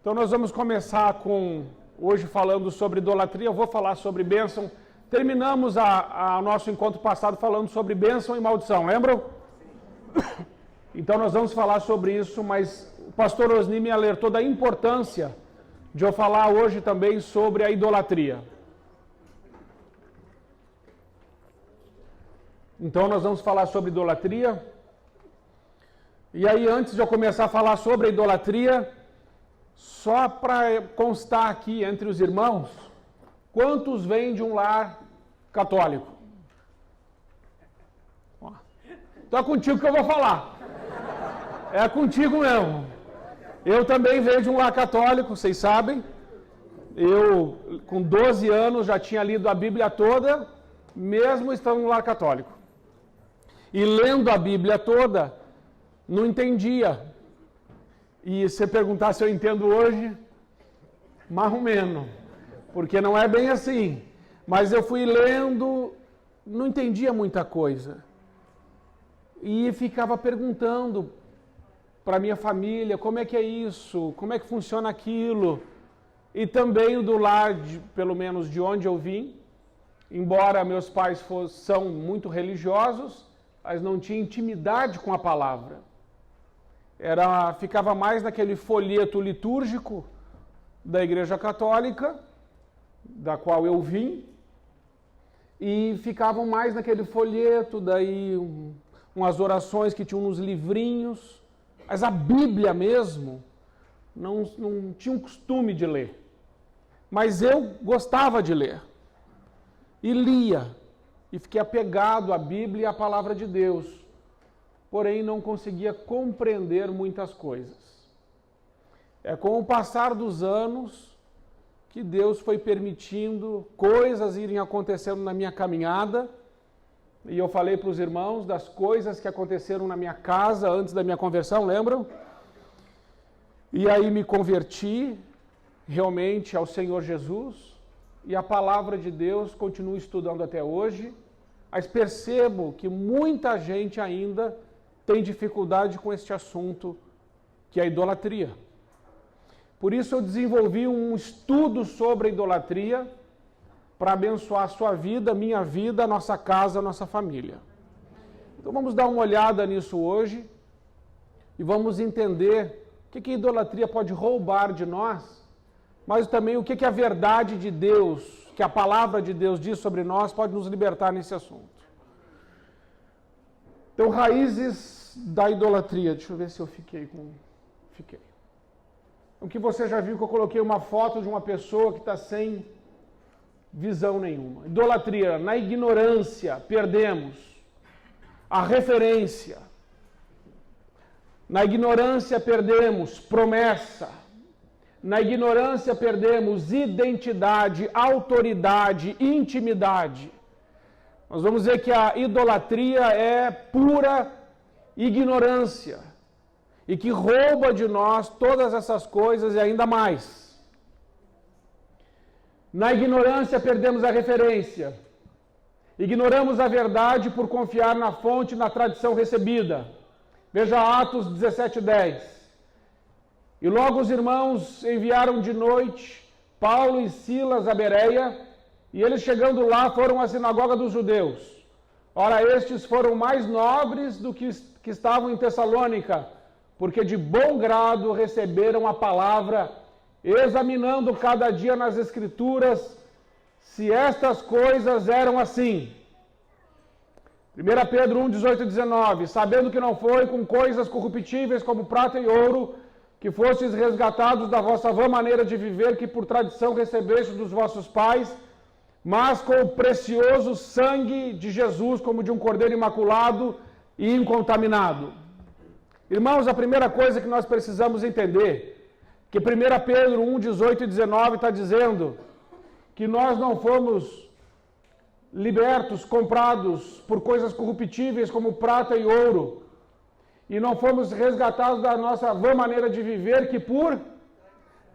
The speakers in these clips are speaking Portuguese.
Então nós vamos começar hoje falando sobre idolatria, eu vou falar sobre bênção. Terminamos o nosso encontro passado falando sobre bênção e maldição, lembram? Então nós vamos falar sobre isso, mas o pastor Osni me alertou da importância de eu falar hoje também sobre a idolatria. Então nós vamos falar sobre idolatria. E aí, antes de eu começar a falar sobre a idolatria, só para constar aqui entre os irmãos, quantos vêm de um lar católico? Então é contigo que eu vou falar. É contigo mesmo. Eu também venho de um lar católico, vocês sabem. Eu, com 12 anos, já tinha lido a Bíblia toda, mesmo estando no lar católico. E lendo a Bíblia toda, não entendia. E se perguntar se eu entendo hoje, mais ou menos, porque não é bem assim. Mas eu fui lendo, não entendia muita coisa. E ficava perguntando para minha família, como é que é isso, como é que funciona aquilo. E também do lar, pelo menos de onde eu vim, embora meus pais são muito religiosos, mas não tinham intimidade com a palavra. Ficava mais naquele folheto litúrgico da Igreja Católica, da qual eu vim, e ficavam mais naquele folheto, daí umas orações que tinham nos livrinhos, mas a Bíblia mesmo não tinha um costume de ler. Mas eu gostava de ler, e lia, e fiquei apegado à Bíblia e à Palavra de Deus. Porém, não conseguia compreender muitas coisas. É com o passar dos anos que Deus foi permitindo coisas irem acontecendo na minha caminhada. E eu falei para os irmãos das coisas que aconteceram na minha casa antes da minha conversão, lembram? E aí me converti realmente ao Senhor Jesus. E a palavra de Deus continuo estudando até hoje. Mas percebo que muita gente ainda tem dificuldade com este assunto, que é a idolatria. Por isso eu desenvolvi um estudo sobre a idolatria para abençoar a sua vida, minha vida, a nossa casa, a nossa família. Então vamos dar uma olhada nisso hoje e vamos entender o que a idolatria pode roubar de nós, mas também o que a verdade de Deus, que a palavra de Deus diz sobre nós, pode nos libertar nesse assunto. Então, raízes da idolatria. Deixa eu ver se eu fiquei. O que você já viu que eu coloquei uma foto de uma pessoa que está sem visão nenhuma. Idolatria. Na ignorância, perdemos a referência. Na ignorância, perdemos promessa. Na ignorância, perdemos identidade, autoridade, intimidade. Nós vamos ver que a idolatria é pura ignorância e que rouba de nós todas essas coisas e ainda mais. Na ignorância perdemos a referência. Ignoramos a verdade por confiar na fonte e na tradição recebida. Veja Atos 17:10. E logo os irmãos enviaram de noite Paulo e Silas a Bereia, e eles chegando lá foram à sinagoga dos judeus. Ora, estes foram mais nobres do que estavam em Tessalônica, porque de bom grado receberam a palavra, examinando cada dia nas Escrituras se estas coisas eram assim. 1 Pedro 1, 18 e 19. Sabendo que não foi com coisas corruptíveis como prata e ouro, que fostes resgatados da vossa vã maneira de viver, que por tradição recebestes dos vossos pais, mas com o precioso sangue de Jesus, como de um cordeiro imaculado e incontaminado. Irmãos, a primeira coisa que nós precisamos entender, que 1 Pedro 1, 18 e 19 está dizendo que nós não fomos libertos, comprados por coisas corruptíveis como prata e ouro, e não fomos resgatados da nossa vã maneira de viver, que por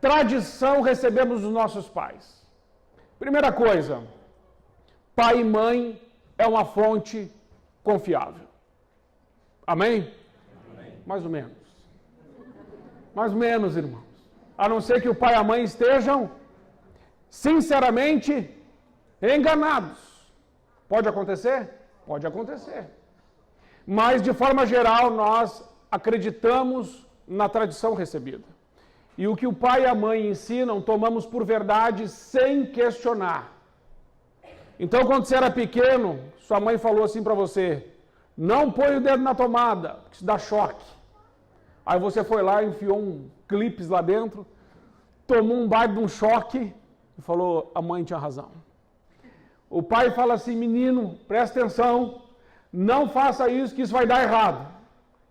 tradição recebemos dos nossos pais. Primeira coisa, pai e mãe é uma fonte confiável. Amém? Amém? Mais ou menos. Mais ou menos, irmãos. a não ser que o pai e a mãe estejam sinceramente enganados. Pode acontecer? Pode acontecer. Mas, de forma geral, nós acreditamos na tradição recebida. E o que o pai e a mãe ensinam, tomamos por verdade sem questionar. Então, quando você era pequeno, sua mãe falou assim para você: não põe o dedo na tomada, porque isso dá choque. Aí você foi lá, enfiou um clipes lá dentro, tomou um baita de um choque e falou: a mãe tinha razão. O pai fala assim: menino, presta atenção, não faça isso que isso vai dar errado.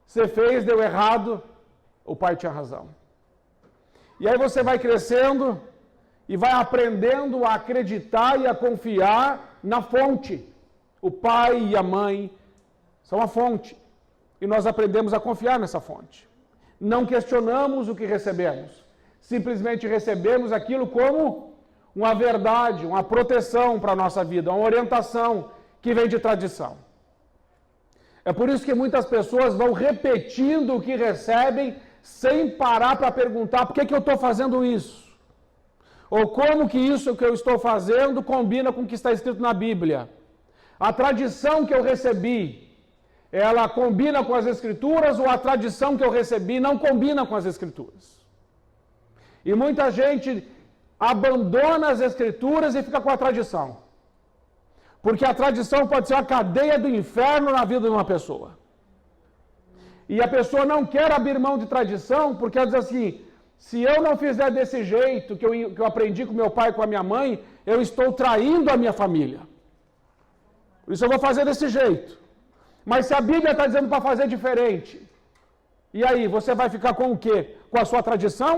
Você fez, deu errado, o pai tinha razão. E aí você vai crescendo e vai aprendendo a acreditar e a confiar na fonte. O pai e a mãe são a fonte. E nós aprendemos a confiar nessa fonte. Não questionamos o que recebemos. Simplesmente recebemos aquilo como uma verdade, uma proteção para a nossa vida, uma orientação que vem de tradição. É por isso que muitas pessoas vão repetindo o que recebem sem parar para perguntar: por que eu estou fazendo isso? Ou como que isso que eu estou fazendo combina com o que está escrito na Bíblia? A tradição que eu recebi, ela combina com as Escrituras, ou a tradição que eu recebi não combina com as Escrituras? E muita gente abandona as Escrituras e fica com a tradição. Porque a tradição pode ser a cadeia do inferno na vida de uma pessoa. E a pessoa não quer abrir mão de tradição, porque ela diz assim: se eu não fizer desse jeito que eu aprendi com meu pai e com a minha mãe, eu estou traindo a minha família. Por isso eu vou fazer desse jeito. Mas se a Bíblia está dizendo para fazer diferente, e aí, você vai ficar com o quê? Com a sua tradição?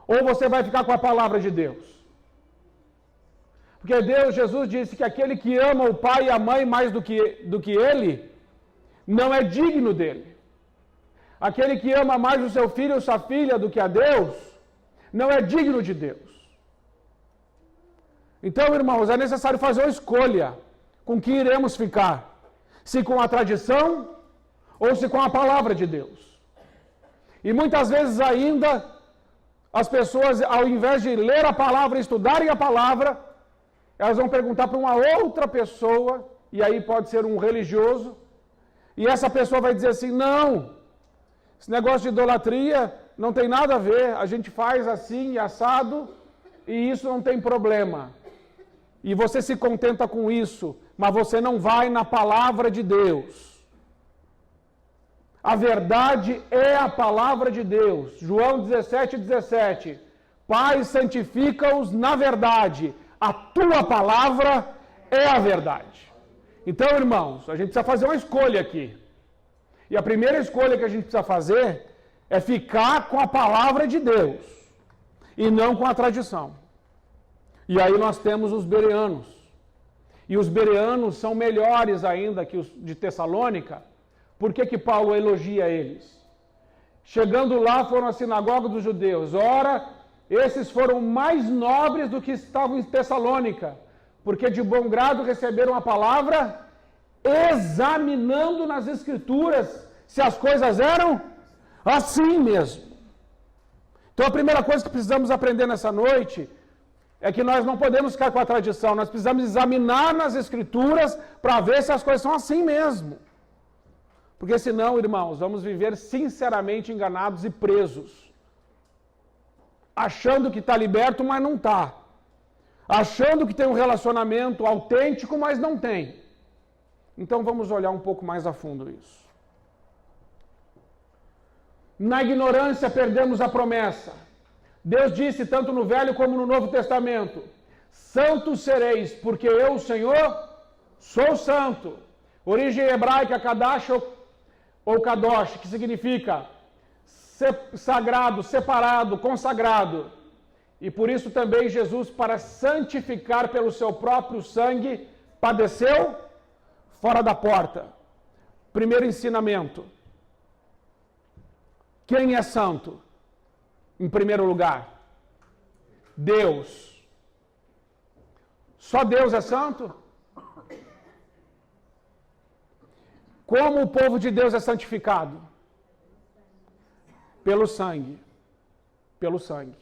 Ou você vai ficar com a palavra de Deus? Porque Jesus disse que aquele que ama o pai e a mãe mais do que ele, não é digno dele. Aquele que ama mais o seu filho ou sua filha do que a Deus, não é digno de Deus. Então, irmãos, é necessário fazer uma escolha com que iremos ficar. Se com a tradição ou se com a palavra de Deus. E muitas vezes ainda, as pessoas, ao invés de ler a palavra e estudarem a palavra, elas vão perguntar para uma outra pessoa, e aí pode ser um religioso, e essa pessoa vai dizer assim: não, esse negócio de idolatria não tem nada a ver, a gente faz assim e assado, e isso não tem problema. E você se contenta com isso, mas você não vai na palavra de Deus. A verdade é a palavra de Deus. João 17:17. Pai, santifica-os na verdade. A tua palavra é a verdade. Então, irmãos, a gente precisa fazer uma escolha aqui. E a primeira escolha que a gente precisa fazer é ficar com a palavra de Deus e não com a tradição. E aí nós temos os bereanos. E os bereanos são melhores ainda que os de Tessalônica. Por que Paulo elogia eles? Chegando lá, foram à sinagoga dos judeus. Ora, esses foram mais nobres do que estavam em Tessalônica, porque de bom grado receberam a palavra, examinando nas Escrituras se as coisas eram assim mesmo. Então a primeira coisa que precisamos aprender nessa noite é que nós não podemos ficar com a tradição, nós precisamos examinar nas Escrituras para ver se as coisas são assim mesmo. Porque senão, irmãos, vamos viver sinceramente enganados e presos. Achando que está liberto, mas não está. Achando que tem um relacionamento autêntico, mas não tem. Então vamos olhar um pouco mais a fundo isso. Na ignorância perdemos a promessa. Deus disse tanto no Velho como no Novo Testamento: santos sereis, porque eu, o Senhor, sou santo. Origem hebraica, Kadash ou Kadosh, que significa sagrado, separado, consagrado. E por isso também Jesus, para santificar pelo seu próprio sangue, padeceu fora da porta. Primeiro ensinamento. Quem é santo? Em primeiro lugar, Deus. Só Deus é santo? Como o povo de Deus é santificado? Pelo sangue. pelo sangue.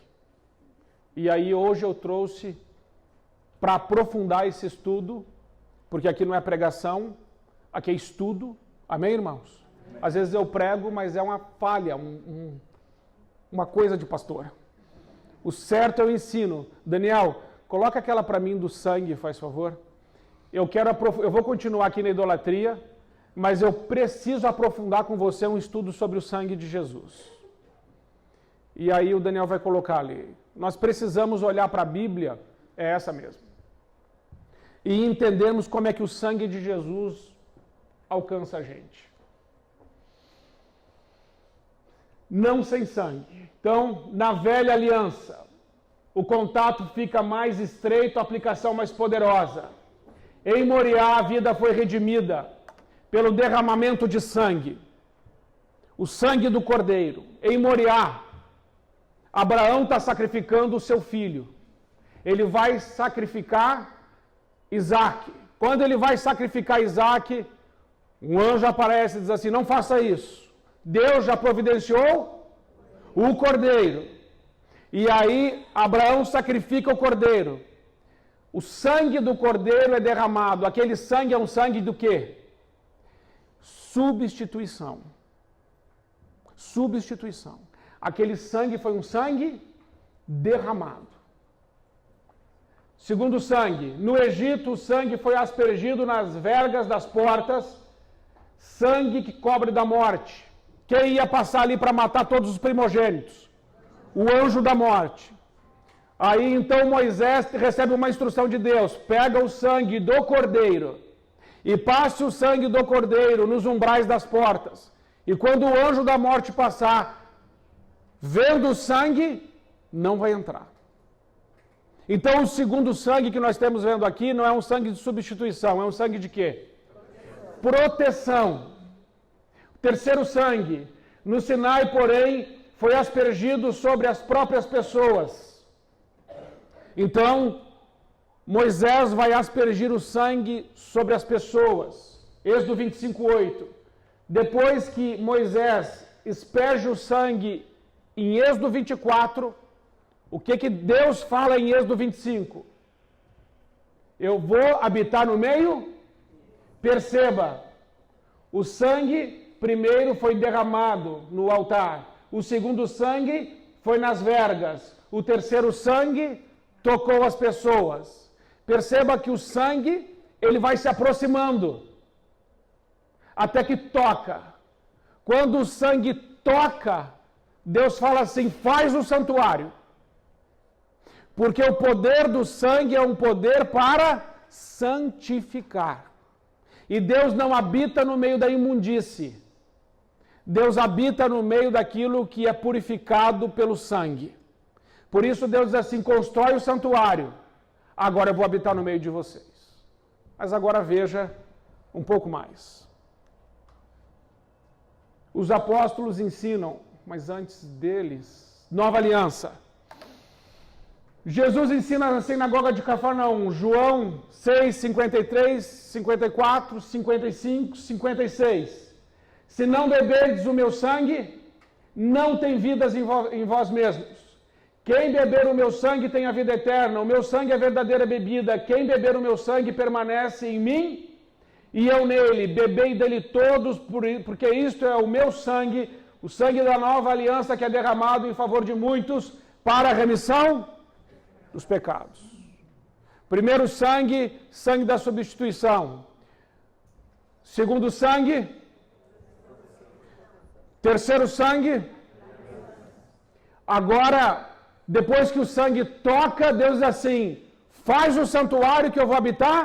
E aí hoje eu trouxe para aprofundar esse estudo, porque aqui não é pregação, aqui é estudo. Amém, irmãos? Amém. Às vezes eu prego, mas é uma falha, uma coisa de pastor. O certo é o ensino. Daniel, coloca aquela para mim do sangue, faz favor. Eu vou continuar aqui na idolatria, mas eu preciso aprofundar com você um estudo sobre o sangue de Jesus. E aí o Daniel vai colocar ali. Nós precisamos olhar para a Bíblia, é essa mesmo, e entendermos como é que o sangue de Jesus alcança a gente. Não sem sangue. Então, na velha aliança, o contato fica mais estreito, a aplicação mais poderosa. Em Moriá, a vida foi redimida pelo derramamento de sangue. O sangue do Cordeiro. Em Moriá, Abraão está sacrificando o seu filho. Ele vai sacrificar Isaac. Quando ele vai sacrificar Isaac, um anjo aparece e diz assim, não faça isso. Deus já providenciou o cordeiro. E aí Abraão sacrifica o cordeiro. O sangue do cordeiro é derramado. Aquele sangue é um sangue do quê? Substituição. Substituição. Aquele sangue foi um sangue derramado. Segundo sangue, no Egito o sangue foi aspergido nas vergas das portas, sangue que cobre da morte. Quem ia passar ali para matar todos os primogênitos? O anjo da morte. Aí então Moisés recebe uma instrução de Deus, pega o sangue do cordeiro e passe o sangue do cordeiro nos umbrais das portas. E quando o anjo da morte passar, vendo o sangue, não vai entrar. Então o segundo sangue que nós estamos vendo aqui não é um sangue de substituição, é um sangue de quê? Proteção. Terceiro sangue, no Sinai, porém, foi aspergido sobre as próprias pessoas. Então, Moisés vai aspergir o sangue sobre as pessoas. Êxodo 25:8. Depois que Moisés asperge o sangue em Êxodo 24, o que Deus fala em Êxodo 25? Eu vou habitar no meio? Perceba, o sangue primeiro foi derramado no altar. O segundo sangue foi nas vergas. O terceiro sangue tocou as pessoas. Perceba que o sangue, ele vai se aproximando. Até que toca. Quando o sangue toca, Deus fala assim, faz o santuário. Porque o poder do sangue é um poder para santificar. E Deus não habita no meio da imundície. Deus habita no meio daquilo que é purificado pelo sangue. Por isso Deus diz assim, constrói o santuário. Agora eu vou habitar no meio de vocês. Mas agora veja um pouco mais. Os apóstolos ensinam, mas antes deles, nova aliança. Jesus ensina na sinagoga de Cafarnaum, João 6, 53, 54, 55, 56. Se não beberdes o meu sangue, não tem vidas em vós mesmos. Quem beber o meu sangue tem a vida eterna, o meu sangue é a verdadeira bebida. Quem beber o meu sangue permanece em mim e eu nele. Bebei dele todos, porque isto é o meu sangue, o sangue da nova aliança que é derramado em favor de muitos para a remissão dos pecados. Primeiro sangue, sangue da substituição. Segundo sangue, terceiro sangue. Agora, depois que o sangue toca, Deus diz assim, faz o santuário que eu vou habitar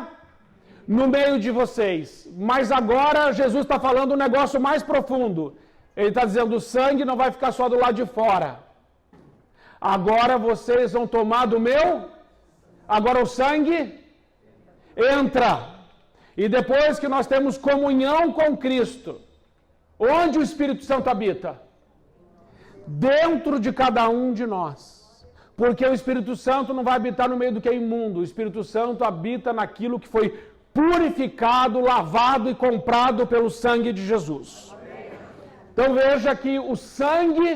no meio de vocês. Mas agora Jesus está falando um negócio mais profundo. Ele está dizendo, o sangue não vai ficar só do lado de fora. Agora vocês vão tomar do meu, agora o sangue entra. E depois que nós temos comunhão com Cristo, onde o Espírito Santo habita? Dentro de cada um de nós. Porque o Espírito Santo não vai habitar no meio do que é imundo. O Espírito Santo habita naquilo que foi purificado, lavado e comprado pelo sangue de Jesus. Então veja que o sangue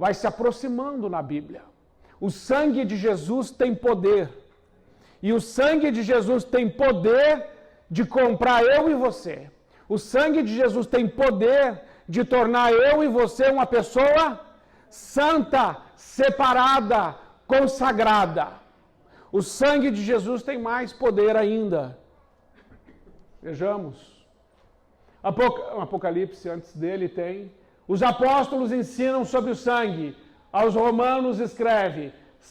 vai se aproximando na Bíblia. O sangue de Jesus tem poder. E o sangue de Jesus tem poder de comprar eu e você. O sangue de Jesus tem poder de tornar eu e você uma pessoa santa, separada, consagrada. O sangue de Jesus tem mais poder ainda. Vejamos. Apocalipse, antes dele, tem. Os apóstolos ensinam sobre o sangue. Aos romanos escreve: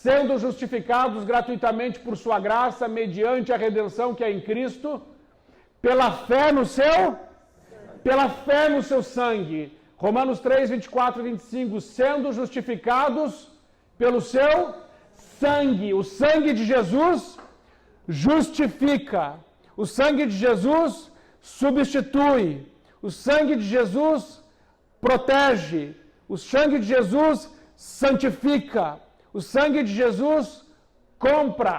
sendo justificados gratuitamente por sua graça, mediante a redenção que é em Cristo, pela fé no seu sangue. Romanos 3, 24 e 25, sendo justificados pelo seu sangue. O sangue de Jesus justifica. O sangue de Jesus substitui. O sangue de Jesus protege. O sangue de Jesus santifica. O sangue de Jesus compra.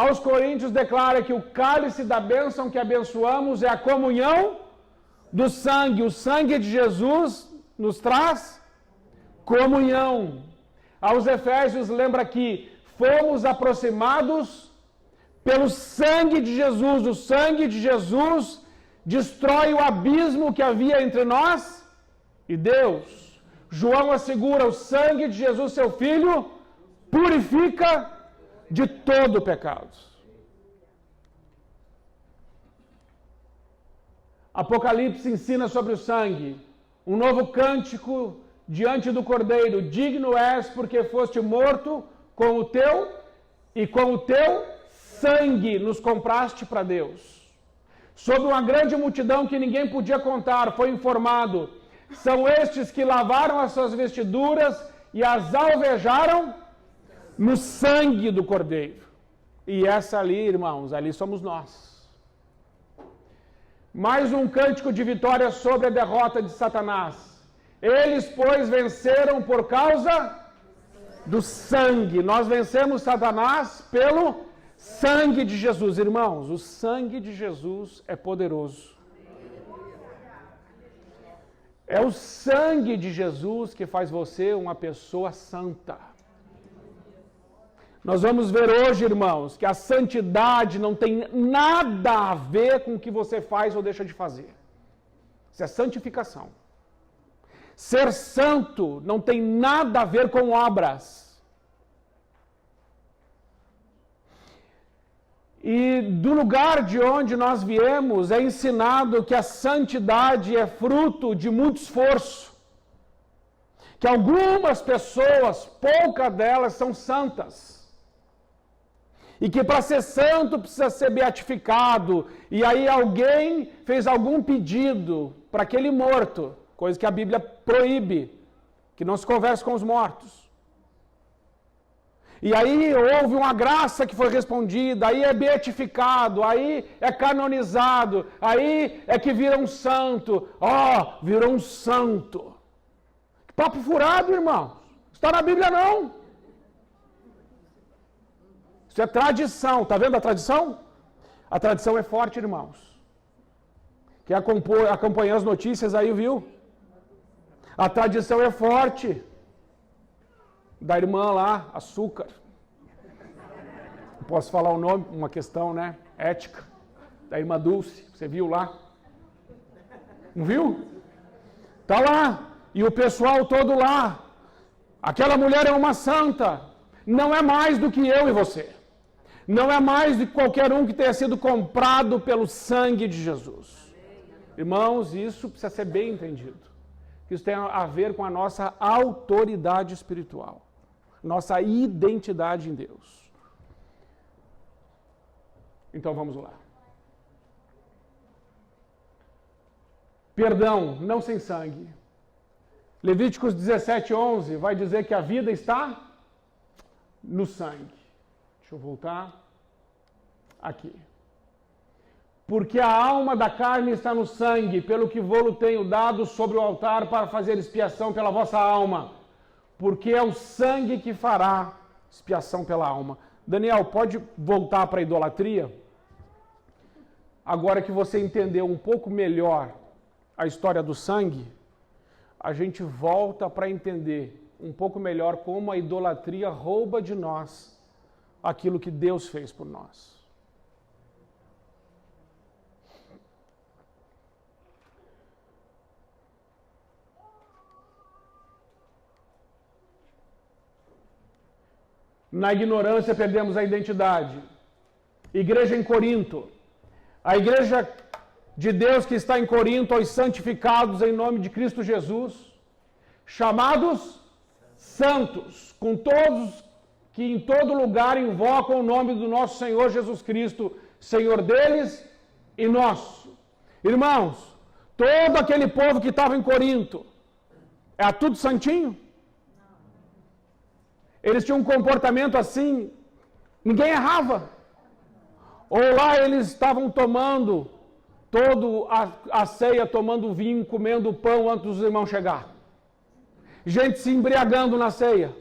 Aos Coríntios declara que o cálice da bênção que abençoamos é a comunhão do sangue. O sangue de Jesus nos traz comunhão. Aos Efésios lembra que fomos aproximados pelo sangue de Jesus. O sangue de Jesus destrói o abismo que havia entre nós e Deus. João assegura: o sangue de Jesus, seu Filho, purifica de todo pecado. Apocalipse ensina sobre o sangue. Um novo cântico diante do Cordeiro: digno és, porque foste morto com o teu sangue nos compraste para Deus. Sobre uma grande multidão que ninguém podia contar, foi informado: são estes que lavaram as suas vestiduras e as alvejaram no sangue do Cordeiro. E essa ali, irmãos, ali somos nós. Mais um cântico de vitória sobre a derrota de Satanás. Eles, pois, venceram por causa do sangue. Nós vencemos Satanás pelo sangue de Jesus. Irmãos, o sangue de Jesus é poderoso. É o sangue de Jesus que faz você uma pessoa santa. Nós vamos ver hoje, irmãos, que a santidade não tem nada a ver com o que você faz ou deixa de fazer. Isso é santificação. Ser santo não tem nada a ver com obras. E do lugar de onde nós viemos é ensinado que a santidade é fruto de muito esforço. Que algumas pessoas, poucas delas, são santas. E que para ser santo precisa ser beatificado. E aí alguém fez algum pedido para aquele morto, coisa que a Bíblia proíbe, que não se converse com os mortos. E aí houve uma graça que foi respondida, aí é beatificado, aí é canonizado, aí é que vira um santo. Virou um santo. Que papo furado, irmão. Está na Bíblia não. Isso é tradição. Está vendo a tradição? A tradição é forte, irmãos. Quem acompanhou as notícias aí, viu? A tradição é forte. Da irmã lá, Açúcar. Não posso falar o nome, uma questão, né? Ética. Da irmã Dulce. Você viu lá? Não viu? Tá lá. E o pessoal todo lá. Aquela mulher é uma santa. Não é mais do que eu e você. Não é mais do que qualquer um que tenha sido comprado pelo sangue de Jesus. Irmãos, isso precisa ser bem entendido. Isso tem a ver com a nossa autoridade espiritual. Nossa identidade em Deus. Então vamos lá. Perdão, não sem sangue. Levíticos 17:11 vai dizer que a vida está no sangue. Deixa eu voltar aqui. Porque a alma da carne está no sangue, pelo que vou-lo tenho dado sobre o altar para fazer expiação pela vossa alma. Porque é o sangue que fará expiação pela alma. Daniel, pode voltar para a idolatria? Agora que você entendeu um pouco melhor a história do sangue, a gente volta para entender um pouco melhor como a idolatria rouba de nós aquilo que Deus fez por nós. Na ignorância perdemos a identidade. Igreja em Corinto. A igreja de Deus que está em Corinto, aos santificados em nome de Cristo Jesus, chamados santos, com todos que em todo lugar invocam o nome do nosso Senhor Jesus Cristo, Senhor deles e nosso. Irmãos, todo aquele povo que estava em Corinto, era tudo santinho? Eles tinham um comportamento assim, ninguém errava. Ou lá eles estavam tomando toda a ceia, tomando vinho, comendo pão antes dos irmãos chegar. Gente se embriagando na ceia.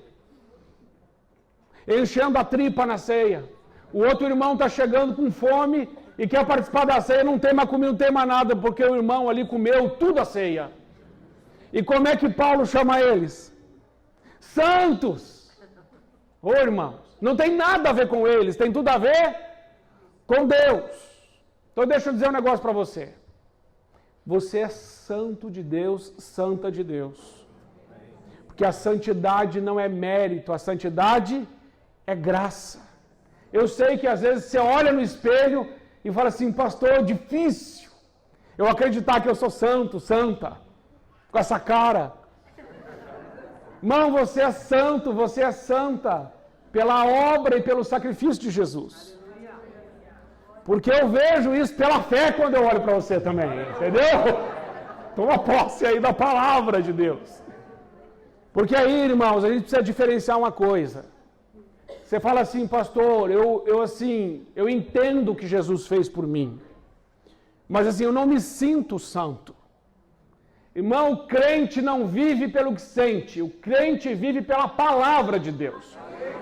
Enchendo a tripa na ceia. O outro irmão está chegando com fome e quer participar da ceia, não tem mais comida, não tem mais nada, porque o irmão ali comeu tudo a ceia. E como é que Paulo chama eles? Santos! Ô irmãos, não tem nada a ver com eles, tem tudo a ver com Deus. Então deixa eu dizer um negócio para você. Você é santo de Deus, santa de Deus. Porque a santidade não é mérito, a santidade é graça. Eu sei que às vezes você olha no espelho e fala assim, pastor, é difícil eu acreditar que eu sou santo, santa, com essa cara. Irmão, você é santo, você é santa, pela obra e pelo sacrifício de Jesus. Porque eu vejo isso pela fé quando eu olho para você também, entendeu? Toma posse aí da palavra de Deus. Porque aí, irmãos, a gente precisa diferenciar uma coisa. Você fala assim, pastor, eu entendo o que Jesus fez por mim. Mas assim, eu não me sinto santo. Irmão, o crente não vive pelo que sente. O crente vive pela palavra de Deus.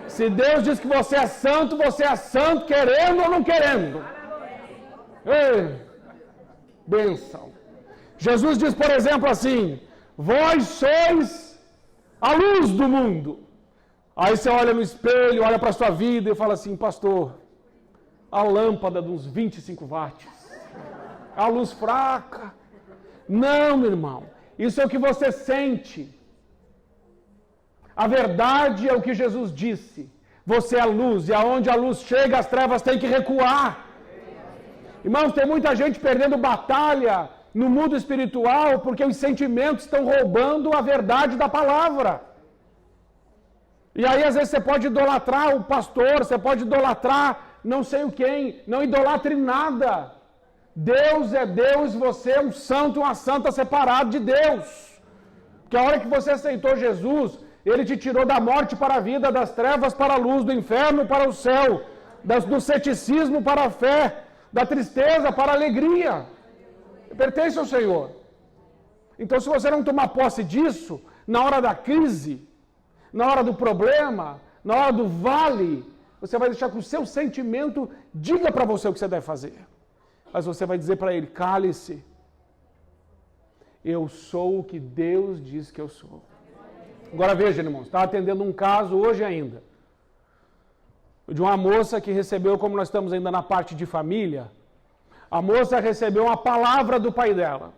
Se Deus diz que você é santo querendo ou não querendo. Ei, bênção. Jesus diz, por exemplo, assim, vós sois a luz do mundo. Aí você olha no espelho, olha para a sua vida e fala assim, pastor, a lâmpada de uns 25 watts, a luz fraca. Não, meu irmão, isso é o que você sente. A verdade é o que Jesus disse. Você é a luz, e aonde a luz chega, as trevas têm que recuar. Irmãos, tem muita gente perdendo batalha no mundo espiritual porque os sentimentos estão roubando a verdade da palavra. E aí, às vezes, você pode idolatrar o pastor, você pode idolatrar não sei o quem, não idolatre nada. Deus é Deus, você é um santo, uma santa separado de Deus. Porque a hora que você aceitou Jesus, Ele te tirou da morte para a vida, das trevas para a luz, do inferno para o céu, do ceticismo para a fé, da tristeza para a alegria. Pertence ao Senhor. Então, se você não tomar posse disso, na hora da crise, na hora do problema, na hora do vale, você vai deixar que o seu sentimento diga para você o que você deve fazer. Mas você vai dizer para ele, cale-se. Eu sou o que Deus diz que eu sou. Agora veja, irmãos, estava atendendo um caso hoje ainda, de uma moça que recebeu, como nós estamos ainda na parte de família, a moça recebeu uma palavra do pai dela.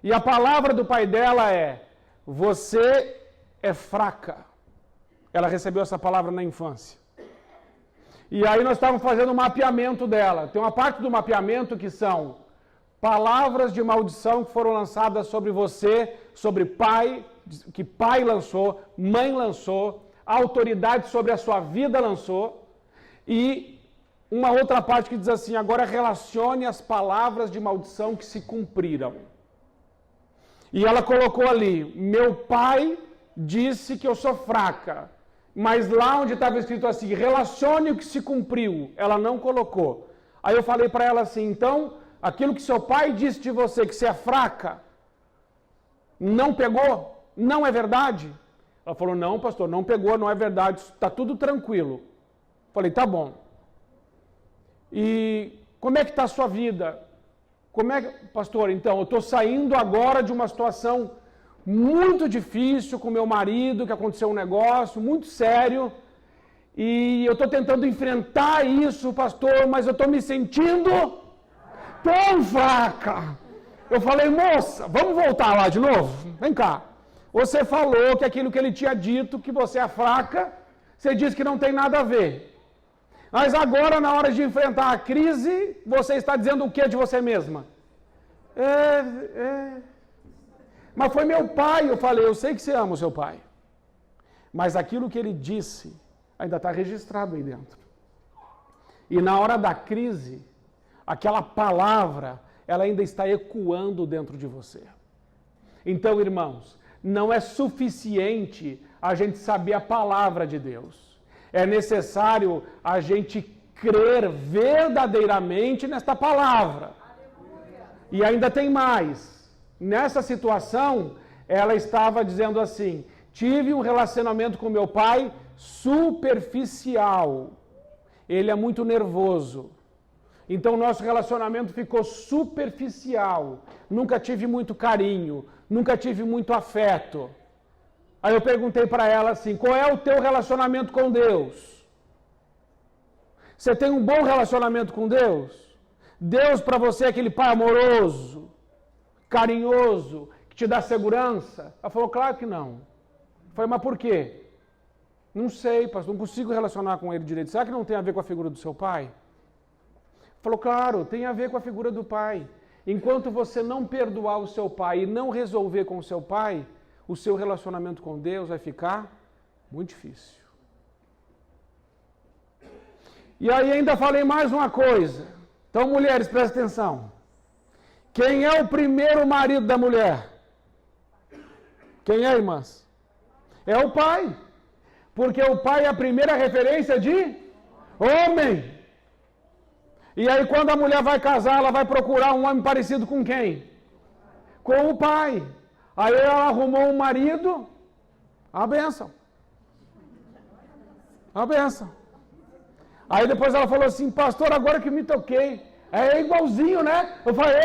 E a palavra do pai dela é, você é fraca. Ela recebeu essa palavra na infância. E aí nós estávamos fazendo um mapeamento dela. Tem uma parte do mapeamento que são palavras de maldição que foram lançadas sobre você, sobre pai, que pai lançou, mãe lançou, a autoridade sobre a sua vida lançou, e uma outra parte que diz assim, agora relacione as palavras de maldição que se cumpriram. E ela colocou ali, meu pai disse que eu sou fraca, mas lá onde estava escrito assim, relacione o que se cumpriu, ela não colocou. Aí eu falei para ela assim, então, aquilo que seu pai disse de você, que você é fraca, não pegou? Não é verdade? Ela falou, não, pastor, não pegou, não é verdade, está tudo tranquilo. Falei, tá bom. E como é que está a sua vida? Pastor, então, eu estou saindo agora de uma situação muito difícil com meu marido, que aconteceu um negócio muito sério, e eu estou tentando enfrentar isso, pastor, mas eu estou me sentindo tão fraca. Eu falei, moça, vamos voltar lá de novo? Vem cá. Você falou que aquilo que ele tinha dito, que você é fraca, você disse que não tem nada a ver. Mas agora, na hora de enfrentar a crise, você está dizendo o que de você mesma? Mas foi meu pai, eu falei, eu sei que você ama o seu pai. Mas aquilo que ele disse ainda está registrado aí dentro. E na hora da crise, aquela palavra, ela ainda está ecoando dentro de você. Então, irmãos, não é suficiente a gente saber a palavra de Deus. É necessário a gente crer verdadeiramente nesta palavra. E ainda tem mais. Nessa situação, ela estava dizendo assim, tive um relacionamento com meu pai superficial. Ele é muito nervoso. Então, nosso relacionamento ficou superficial. Nunca tive muito carinho, nunca tive muito afeto. Aí eu perguntei para ela assim, qual é o teu relacionamento com Deus? Você tem um bom relacionamento com Deus? Deus para você é aquele pai amoroso, carinhoso, que te dá segurança? Ela falou, claro que não. Eu falei, mas por quê? Não sei, pastor, não consigo relacionar com ele direito. Será que não tem a ver com a figura do seu pai? Falou, claro, tem a ver com a figura do pai. Enquanto você não perdoar o seu pai e não resolver com o seu pai, o seu relacionamento com Deus vai ficar muito difícil. E aí ainda falei mais uma coisa. Então, mulheres, prestem atenção. Quem é o primeiro marido da mulher? Quem é, irmãs? É o pai. Porque o pai é a primeira referência de homem. E aí, quando a mulher vai casar, ela vai procurar um homem parecido com quem? Com o pai. Aí ela arrumou um marido, a bênção. A bênção. Aí depois ela falou assim, pastor, agora que me toquei. É igualzinho, né? Eu falei,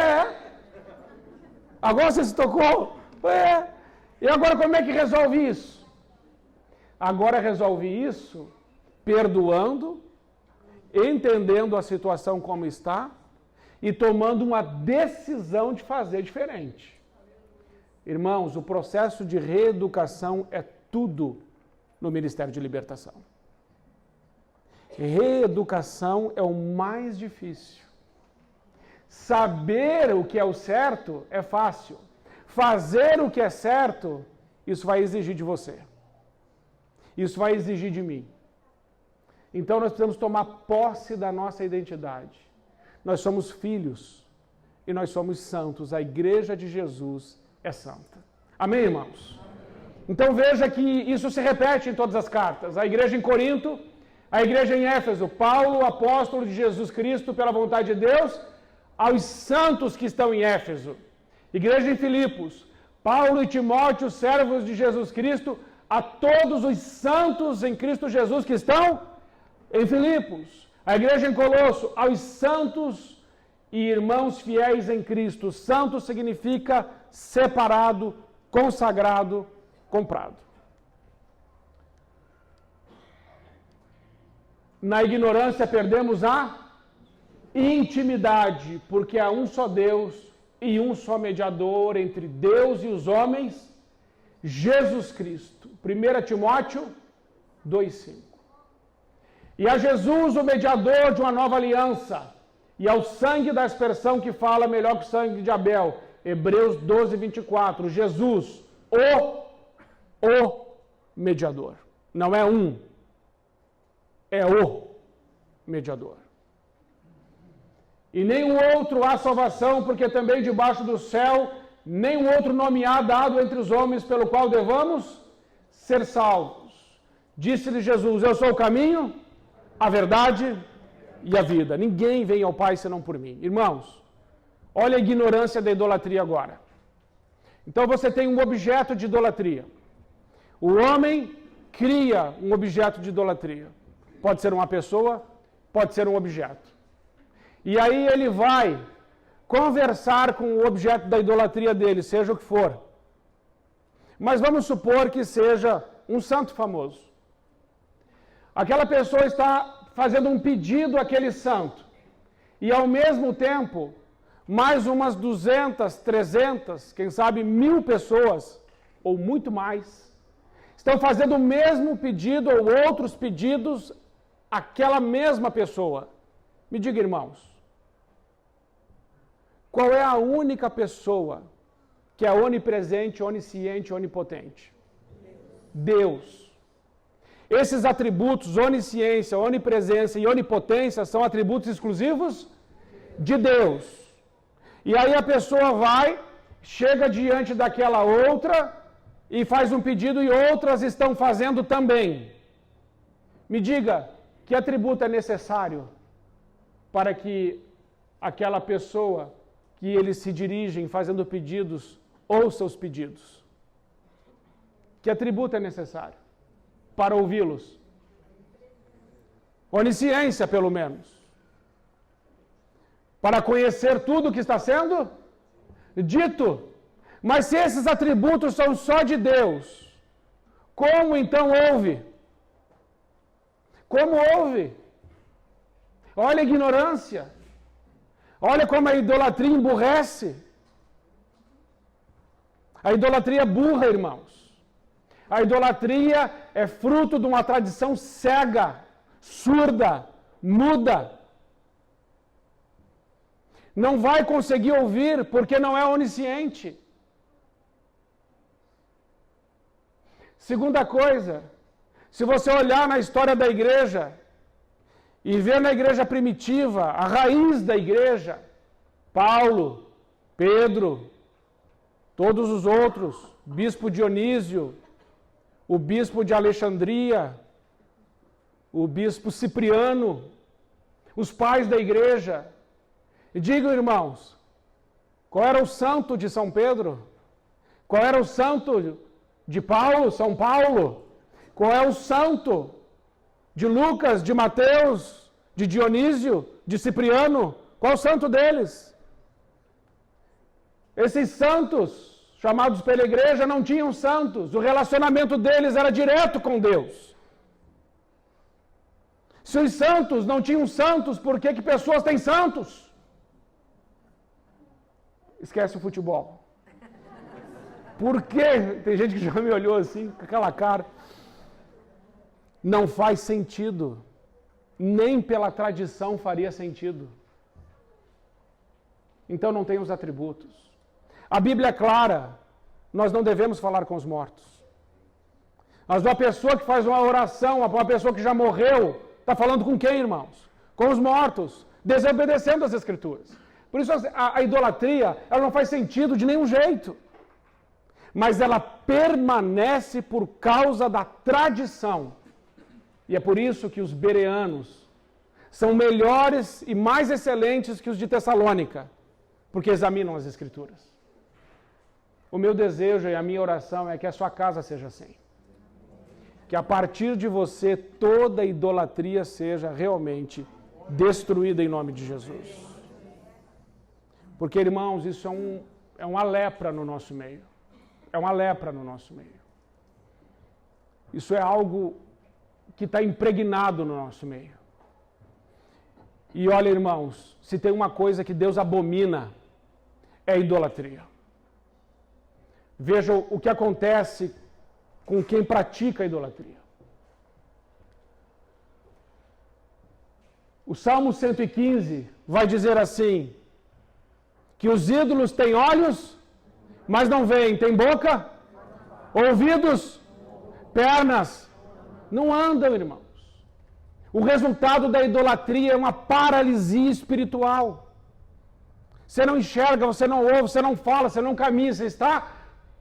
Agora você se tocou? E agora como é que resolve isso? Agora resolve isso perdoando, entendendo a situação como está e tomando uma decisão de fazer diferente. Irmãos, o processo de reeducação é tudo no Ministério de Libertação. Reeducação é o mais difícil. Saber o que é o certo é fácil. Fazer o que é certo, isso vai exigir de você. Isso vai exigir de mim. Então nós precisamos tomar posse da nossa identidade. Nós somos filhos e nós somos santos. A igreja de Jesus é santa. Amém, irmãos? Então veja que isso se repete em todas as cartas. A igreja em Corinto, a igreja em Éfeso, Paulo, apóstolo de Jesus Cristo, pela vontade de Deus, aos santos que estão em Éfeso. Igreja em Filipos, Paulo e Timóteo, servos de Jesus Cristo, a todos os santos em Cristo Jesus que estão em Filipos. A igreja em Colosso, aos santos e irmãos fiéis em Cristo. Santo significa separado, consagrado, comprado. Na ignorância perdemos a intimidade, porque há um só Deus e um só mediador entre Deus e os homens, Jesus Cristo. 1 Timóteo 2,5. E a Jesus, o mediador de uma nova aliança, e ao sangue da aspersão que fala melhor que o sangue de Abel. Hebreus 12:24. Jesus, o mediador. Não é um, é o mediador. E nenhum outro há salvação, porque também debaixo do céu nenhum outro nome há dado entre os homens pelo qual devamos ser salvos. Disse-lhe Jesus, eu sou o caminho, a verdade e a vida. Ninguém vem ao Pai senão por mim. Irmãos, olha a ignorância da idolatria agora. Então você tem um objeto de idolatria. O homem cria um objeto de idolatria. Pode ser uma pessoa, pode ser um objeto. E aí ele vai conversar com o objeto da idolatria dele, seja o que for. Mas vamos supor que seja um santo famoso. Aquela pessoa está fazendo um pedido àquele santo. E ao mesmo tempo, mais umas 200, 300, quem sabe 1000 pessoas, ou muito mais, estão fazendo o mesmo pedido ou outros pedidos àquela mesma pessoa. Me diga, irmãos, qual é a única pessoa que é onipresente, onisciente, onipotente? Deus. Esses atributos, onisciência, onipresença e onipotência, são atributos exclusivos de Deus. E aí a pessoa vai, chega diante daquela outra e faz um pedido e outras estão fazendo também. Me diga, que atributo é necessário para que aquela pessoa que eles se dirigem fazendo pedidos ouça os pedidos? Que atributo é necessário para ouvi-los? Onisciência, pelo menos. Para conhecer tudo o que está sendo dito. Mas se esses atributos são só de Deus, como então ouve? Como ouve? Olha a ignorância. Olha como a idolatria emburrece. A idolatria burra, irmãos. A idolatria é fruto de uma tradição cega, surda, muda. Não vai conseguir ouvir porque não é onisciente. Segunda coisa, se você olhar na história da igreja e ver na igreja primitiva, a raiz da igreja, Paulo, Pedro, todos os outros, bispo Dionísio, o bispo de Alexandria, o bispo Cipriano, os pais da igreja. E digam, irmãos, qual era o santo de São Pedro? Qual era o santo de Paulo, São Paulo? Qual é o santo de Lucas, de Mateus, de Dionísio, de Cipriano? Qual o santo deles? Esses santos, chamados pela igreja, não tinham santos. O relacionamento deles era direto com Deus. Se os santos não tinham santos, por que pessoas têm santos? Esquece o futebol. Por quê? Tem gente que já me olhou assim, com aquela cara. Não faz sentido. Nem pela tradição faria sentido. Então não tem os atributos. A Bíblia é clara. Nós não devemos falar com os mortos. Mas uma pessoa que faz uma oração, uma pessoa que já morreu, está falando com quem, irmãos? Com os mortos, desobedecendo as Escrituras. Por isso a idolatria, ela não faz sentido de nenhum jeito. Mas ela permanece por causa da tradição. E é por isso que os bereanos são melhores e mais excelentes que os de Tessalônica, porque examinam as Escrituras. O meu desejo e a minha oração é que a sua casa seja assim. Que a partir de você toda idolatria seja realmente destruída em nome de Jesus. Porque, irmãos, isso é uma lepra no nosso meio. É uma lepra no nosso meio. Isso é algo que está impregnado no nosso meio. E olha, irmãos, se tem uma coisa que Deus abomina, é a idolatria. Vejam o que acontece com quem pratica a idolatria. O Salmo 115 vai dizer assim, que os ídolos têm olhos, mas não veem, têm boca, ouvidos, pernas, não andam, irmãos. O resultado da idolatria é uma paralisia espiritual. Você não enxerga, você não ouve, você não fala, você não caminha, você está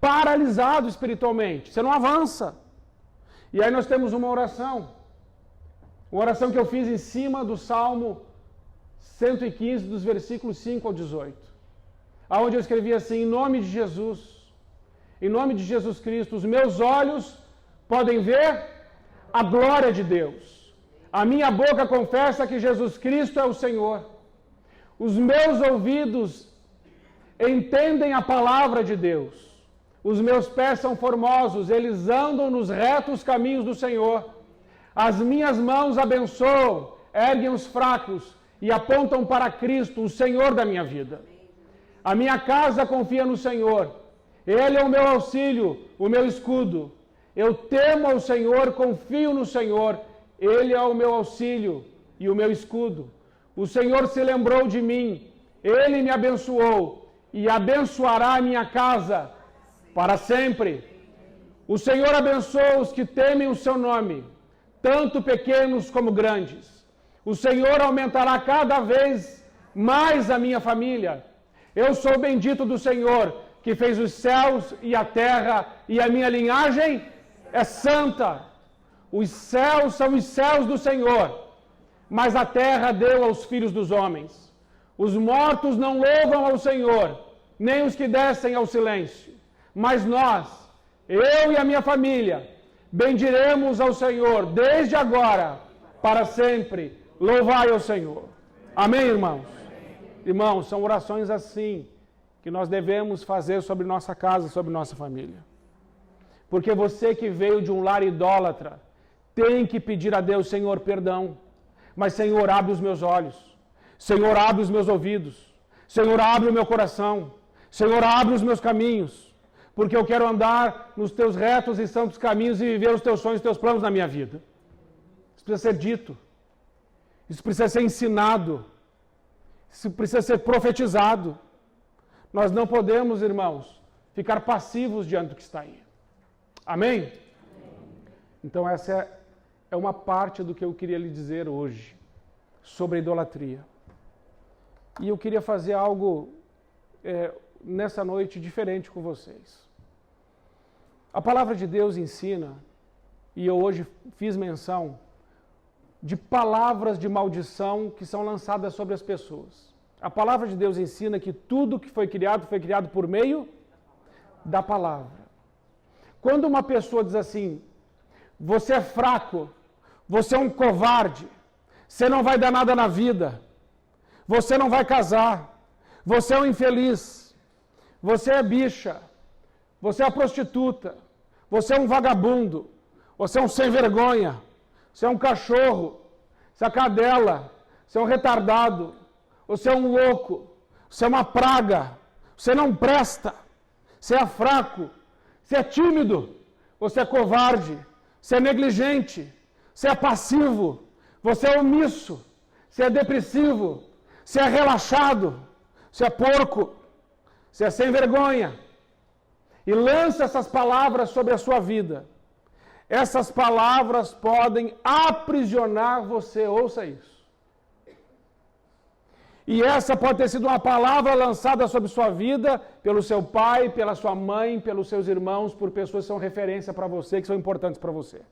paralisado espiritualmente, você não avança. E aí nós temos uma oração que eu fiz em cima do Salmo 115, dos versículos 5 ao 18. Aonde eu escrevi assim, em nome de Jesus Cristo, os meus olhos podem ver a glória de Deus. A minha boca confessa que Jesus Cristo é o Senhor. Os meus ouvidos entendem a palavra de Deus. Os meus pés são formosos, eles andam nos retos caminhos do Senhor. As minhas mãos abençoam, erguem os fracos e apontam para Cristo, o Senhor da minha vida. A minha casa confia no Senhor. Ele é o meu auxílio, o meu escudo. Eu temo ao Senhor, confio no Senhor. Ele é o meu auxílio e o meu escudo. O Senhor se lembrou de mim. Ele me abençoou e abençoará a minha casa para sempre. O Senhor abençoa os que temem o seu nome, tanto pequenos como grandes. O Senhor aumentará cada vez mais a minha família. Eu sou bendito do Senhor, que fez os céus e a terra, e a minha linhagem é santa. Os céus são os céus do Senhor, mas a terra deu aos filhos dos homens. Os mortos não louvam ao Senhor, nem os que descem ao silêncio. Mas nós, eu e a minha família, bendiremos ao Senhor desde agora, para sempre. Louvai ao Senhor. Amém, irmãos? Irmãos, são orações assim que nós devemos fazer sobre nossa casa, sobre nossa família. Porque você que veio de um lar idólatra, tem que pedir a Deus, Senhor, perdão. Mas, Senhor, abre os meus olhos. Senhor, abre os meus ouvidos. Senhor, abre o meu coração. Senhor, abre os meus caminhos. Porque eu quero andar nos teus retos e santos caminhos e viver os teus sonhos e os teus planos na minha vida. Isso precisa ser dito. Isso precisa ser ensinado. Isso precisa ser profetizado. Nós não podemos, irmãos, ficar passivos diante do que está aí. Amém? Então essa é uma parte do que eu queria lhe dizer hoje sobre a idolatria. E eu queria fazer algo nessa noite diferente com vocês. A palavra de Deus ensina, e eu hoje fiz menção, de palavras de maldição que são lançadas sobre as pessoas. A palavra de Deus ensina que tudo que foi criado por meio da palavra. Quando uma pessoa diz assim, você é fraco, você é um covarde, você não vai dar nada na vida, você não vai casar, você é um infeliz, você é bicha, você é prostituta, você é um vagabundo, você é um sem vergonha, você é um cachorro, você é cadela, você é um retardado, você é um louco, você é uma praga, você não presta, você é fraco, você é tímido, você é covarde, você é negligente, você é passivo, você é omisso, você é depressivo, você é relaxado, você é porco, você é sem vergonha. E lança essas palavras sobre a sua vida. Essas palavras podem aprisionar você, ouça isso. E essa pode ter sido uma palavra lançada sobre sua vida pelo seu pai, pela sua mãe, pelos seus irmãos, por pessoas que são referência para você, que são importantes para você.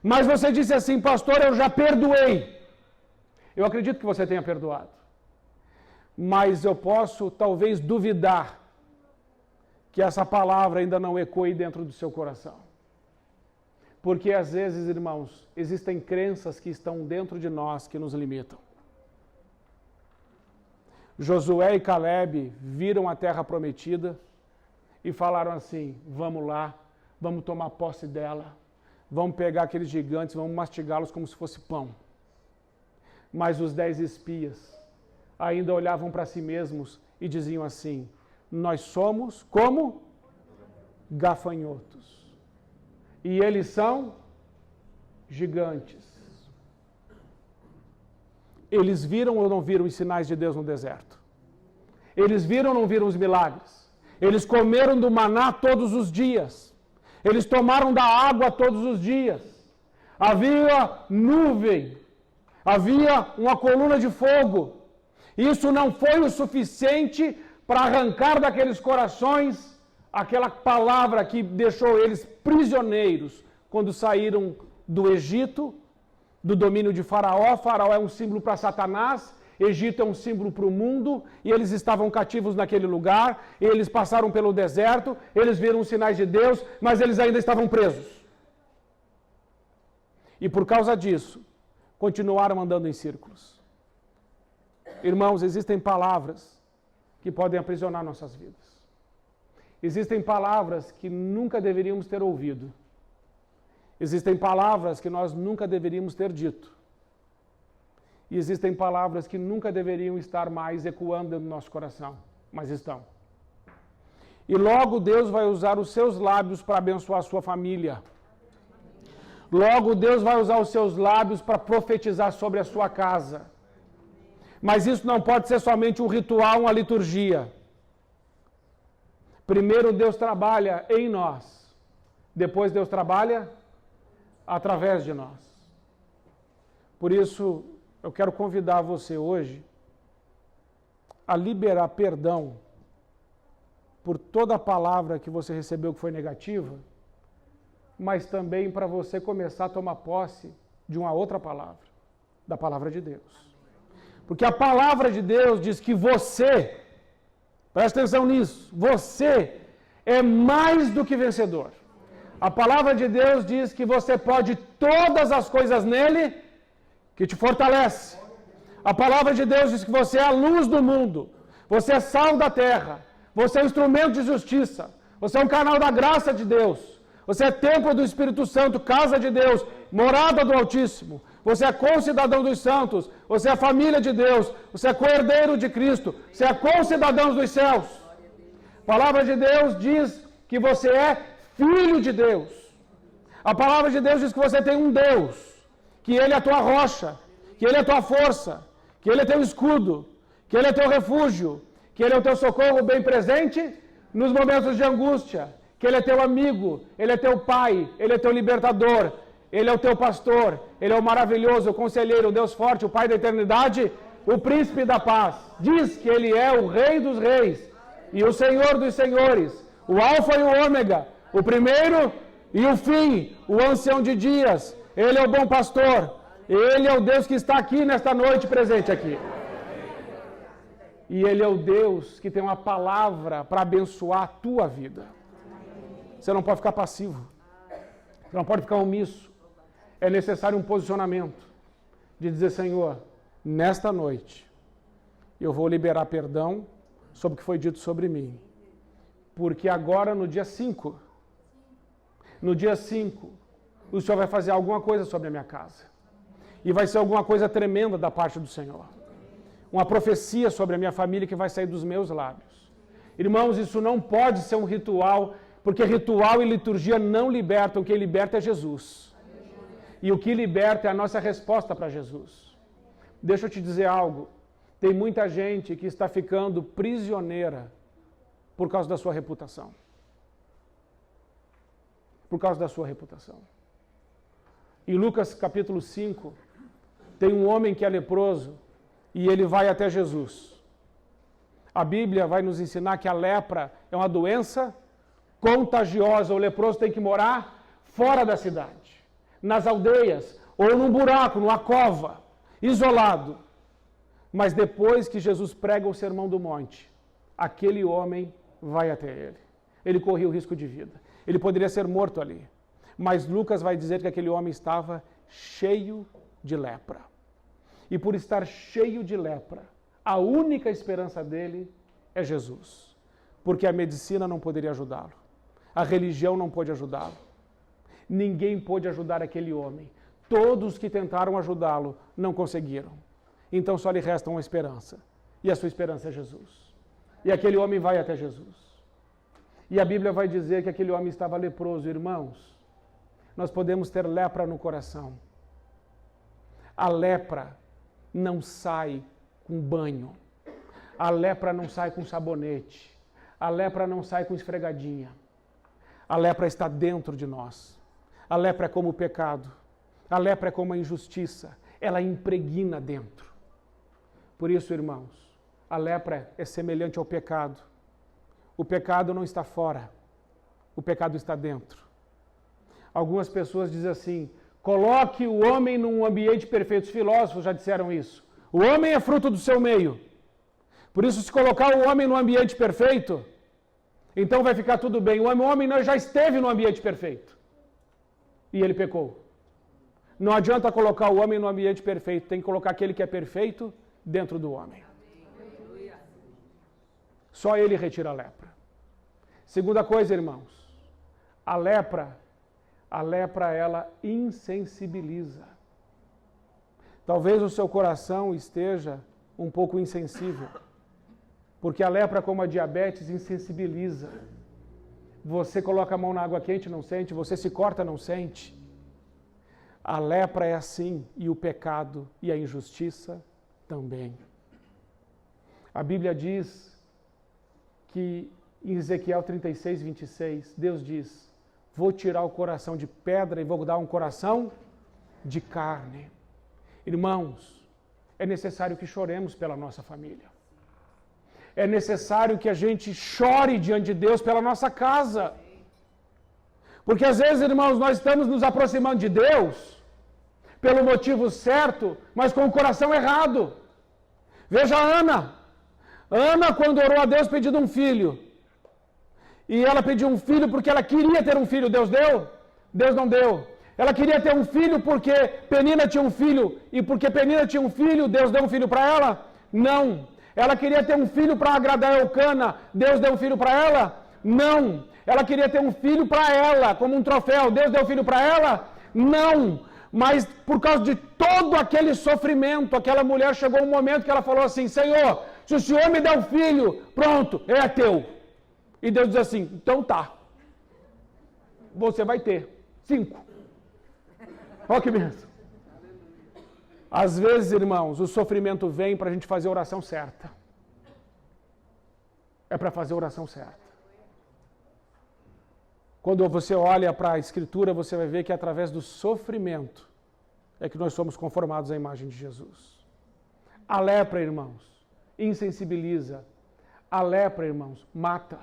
Mas você disse assim, pastor, eu já perdoei. Eu acredito que você tenha perdoado. Mas eu posso talvez duvidar que essa palavra ainda não ecoe dentro do seu coração. Porque às vezes, irmãos, existem crenças que estão dentro de nós que nos limitam. Josué e Caleb viram a terra prometida e falaram assim, vamos lá, vamos tomar posse dela, vamos pegar aqueles gigantes, vamos mastigá-los como se fosse pão. Mas os 10 espias ainda olhavam para si mesmos e diziam assim, nós somos como gafanhotos. E eles são gigantes. Eles viram ou não viram os sinais de Deus no deserto? Eles viram ou não viram os milagres? Eles comeram do maná todos os dias. Eles tomaram da água todos os dias. Havia nuvem. Havia uma coluna de fogo. Isso não foi o suficiente para arrancar daqueles corações aquela palavra que deixou eles prisioneiros quando saíram do Egito, do domínio de Faraó. Faraó é um símbolo para Satanás, Egito é um símbolo para o mundo, e eles estavam cativos naquele lugar, eles passaram pelo deserto, eles viram os sinais de Deus, mas eles ainda estavam presos. E por causa disso, continuaram andando em círculos. Irmãos, existem palavras que podem aprisionar nossas vidas. Existem palavras que nunca deveríamos ter ouvido. Existem palavras que nós nunca deveríamos ter dito. E existem palavras que nunca deveriam estar mais ecoando no nosso coração, mas estão. E logo Deus vai usar os seus lábios para abençoar a sua família. Logo Deus vai usar os seus lábios para profetizar sobre a sua casa. Mas isso não pode ser somente um ritual, uma liturgia. Primeiro Deus trabalha em nós. Depois Deus trabalha através de nós. Por isso, eu quero convidar você hoje a liberar perdão por toda a palavra que você recebeu que foi negativa, mas também para você começar a tomar posse de uma outra palavra, da palavra de Deus. Porque a palavra de Deus diz que você, presta atenção nisso, você é mais do que vencedor. A palavra de Deus diz que você pode todas as coisas nele que te fortalece. A palavra de Deus diz que você é a luz do mundo, você é sal da terra, você é um instrumento de justiça, você é um canal da graça de Deus, você é templo do Espírito Santo, casa de Deus, morada do Altíssimo, você é concidadão dos santos, você é família de Deus, você é co-herdeiro de Cristo, você é concidadão dos céus. A palavra de Deus diz que você é filho de Deus. A palavra de Deus diz que você tem um Deus, que Ele é a tua rocha, que Ele é a tua força, que Ele é teu escudo, que Ele é teu refúgio, que Ele é o teu socorro bem presente nos momentos de angústia, que Ele é teu amigo, Ele é teu pai, Ele é teu libertador, Ele é o teu pastor, Ele é o maravilhoso, o conselheiro, o Deus forte, o Pai da eternidade, o príncipe da paz. Diz que Ele é o Rei dos reis e o Senhor dos senhores, o Alfa e o Ômega, o primeiro e o fim, o ancião de dias. Ele é o bom pastor, Ele é o Deus que está aqui nesta noite presente aqui. E Ele é o Deus que tem uma palavra para abençoar a tua vida. Você não pode ficar passivo, você não pode ficar omisso. É necessário um posicionamento de dizer: Senhor, nesta noite eu vou liberar perdão sobre o que foi dito sobre mim. Porque agora no dia 5, o Senhor vai fazer alguma coisa sobre a minha casa. E vai ser alguma coisa tremenda da parte do Senhor. Uma profecia sobre a minha família que vai sair dos meus lábios. Irmãos, isso não pode ser um ritual, porque ritual e liturgia não libertam. O que liberta é Jesus. E o que liberta é a nossa resposta para Jesus. Deixa eu te dizer algo. Tem muita gente que está ficando prisioneira por causa da sua reputação. Por causa da sua reputação. Em Lucas capítulo 5, tem um homem que é leproso e ele vai até Jesus. A Bíblia vai nos ensinar que a lepra é uma doença contagiosa. O leproso tem que morar fora da cidade, nas aldeias, ou num buraco, numa cova, isolado. Mas depois que Jesus prega o Sermão do Monte, aquele homem vai até ele. Ele corria o risco de vida. Ele poderia ser morto ali. Mas Lucas vai dizer que aquele homem estava cheio de lepra. E por estar cheio de lepra, a única esperança dele é Jesus. Porque a medicina não poderia ajudá-lo. A religião não pôde ajudá-lo. Ninguém pôde ajudar aquele homem. Todos que tentaram ajudá-lo não conseguiram. Então só lhe resta uma esperança. E a sua esperança é Jesus. E aquele homem vai até Jesus. E a Bíblia vai dizer que aquele homem estava leproso. Irmãos, nós podemos ter lepra no coração. A lepra não sai com banho. A lepra não sai com sabonete. A lepra não sai com esfregadinha. A lepra está dentro de nós. A lepra é como o pecado. A lepra é como a injustiça. Ela impregna dentro. Por isso, irmãos, a lepra é semelhante ao pecado. O pecado não está fora. O pecado está dentro. Algumas pessoas dizem assim: coloque o homem num ambiente perfeito. Os filósofos já disseram isso. O homem é fruto do seu meio. Por isso, se colocar o homem num ambiente perfeito, então vai ficar tudo bem. O homem já esteve no ambiente perfeito. E ele pecou. Não adianta colocar o homem no ambiente perfeito. Tem que colocar aquele que é perfeito dentro do homem. Só ele retira a lepra. Segunda coisa, irmãos, a lepra ela insensibiliza. Talvez o seu coração esteja um pouco insensível, porque a lepra, como a diabetes, insensibiliza. Você coloca a mão na água quente, não sente, você se corta, não sente. A lepra é assim, e o pecado e a injustiça também. A Bíblia diz que em Ezequiel 36, 26, Deus diz: vou tirar o coração de pedra e vou dar um coração de carne. Irmãos, é necessário que choremos pela nossa família. É necessário que a gente chore diante de Deus pela nossa casa. Porque às vezes, irmãos, nós estamos nos aproximando de Deus pelo motivo certo, mas com o coração errado. Veja a Ana. Ana, quando orou a Deus pedindo um filho, e ela pediu um filho porque ela queria ter um filho, Deus deu? Deus não deu. Ela queria ter um filho porque Penina tinha um filho, e porque Penina tinha um filho, Deus deu um filho para ela? Não. Ela queria ter um filho para agradar Elcana, Deus deu um filho para ela? Não. Ela queria ter um filho para ela, como um troféu, Deus deu um filho para ela? Não. Mas por causa de todo aquele sofrimento, aquela mulher chegou um momento que ela falou assim: Senhor, se o Senhor me der um filho, pronto, é teu. E Deus diz assim: então tá, você vai ter 5. Olha que bênção. Às vezes, irmãos, o sofrimento vem para a gente fazer a oração certa. É para fazer a oração certa. Quando você olha para a Escritura, você vai ver que através do sofrimento é que nós somos conformados à imagem de Jesus. A lepra, irmãos, insensibiliza. A lepra, irmãos, mata.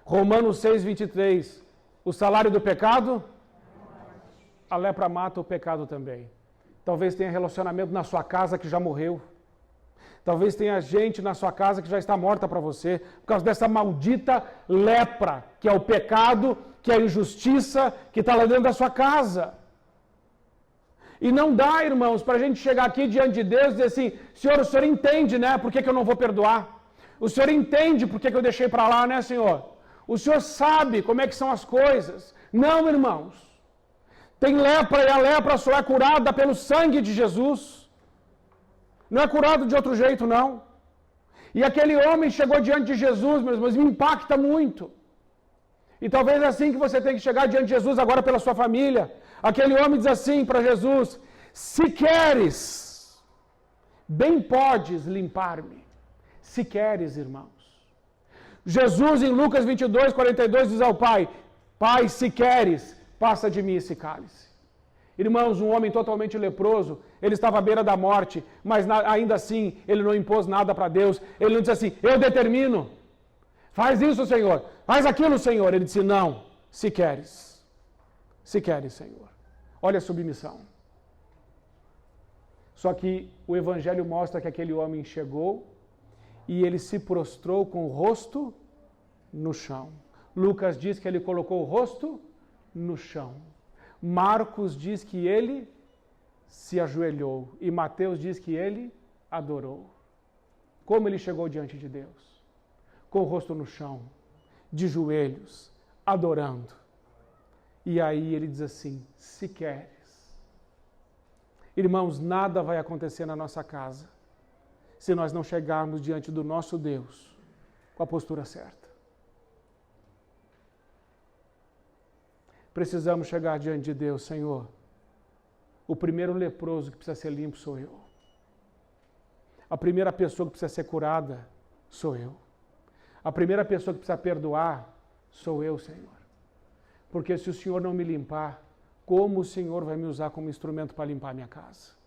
Romanos 6, 23. O salário do pecado? A lepra mata, o pecado também. Talvez tenha relacionamento na sua casa que já morreu. Talvez tenha gente na sua casa que já está morta para você, por causa dessa maldita lepra, que é o pecado, que é a injustiça, que está lá dentro da sua casa. E não dá, irmãos, para a gente chegar aqui diante de Deus e dizer assim: Senhor, o Senhor entende, né? Por que eu não vou perdoar? O Senhor entende por que eu deixei para lá, né, Senhor? O Senhor sabe como é que são as coisas. Não, irmãos. Tem lepra e a lepra só é curada pelo sangue de Jesus. Não é curado de outro jeito, não. E aquele homem chegou diante de Jesus, meus irmãos, me impacta muito. E talvez é assim que você tem que chegar diante de Jesus agora pela sua família. Aquele homem diz assim para Jesus: se queres, bem podes limpar-me. Se queres, irmãos. Jesus em Lucas 22, 42 diz ao Pai: Pai, se queres, passa de mim esse cálice. Irmãos, um homem totalmente leproso, ele estava à beira da morte, mas ainda assim ele não impôs nada para Deus. Ele não disse assim: eu determino, faz isso, Senhor, faz aquilo, Senhor. Ele disse: não, se queres, Senhor. Olha a submissão. Só que o Evangelho mostra que aquele homem chegou e ele se prostrou com o rosto no chão. Lucas diz que ele colocou o rosto no chão. Marcos diz que ele se ajoelhou e Mateus diz que ele adorou. Como ele chegou diante de Deus? Com o rosto no chão, de joelhos, adorando. E aí ele diz assim: se queres. Irmãos, nada vai acontecer na nossa casa se nós não chegarmos diante do nosso Deus com a postura certa. Precisamos chegar diante de Deus: Senhor, o primeiro leproso que precisa ser limpo sou eu. A primeira pessoa que precisa ser curada sou eu. A primeira pessoa que precisa perdoar sou eu, Senhor. Porque se o Senhor não me limpar, como o Senhor vai me usar como instrumento para limpar a minha casa?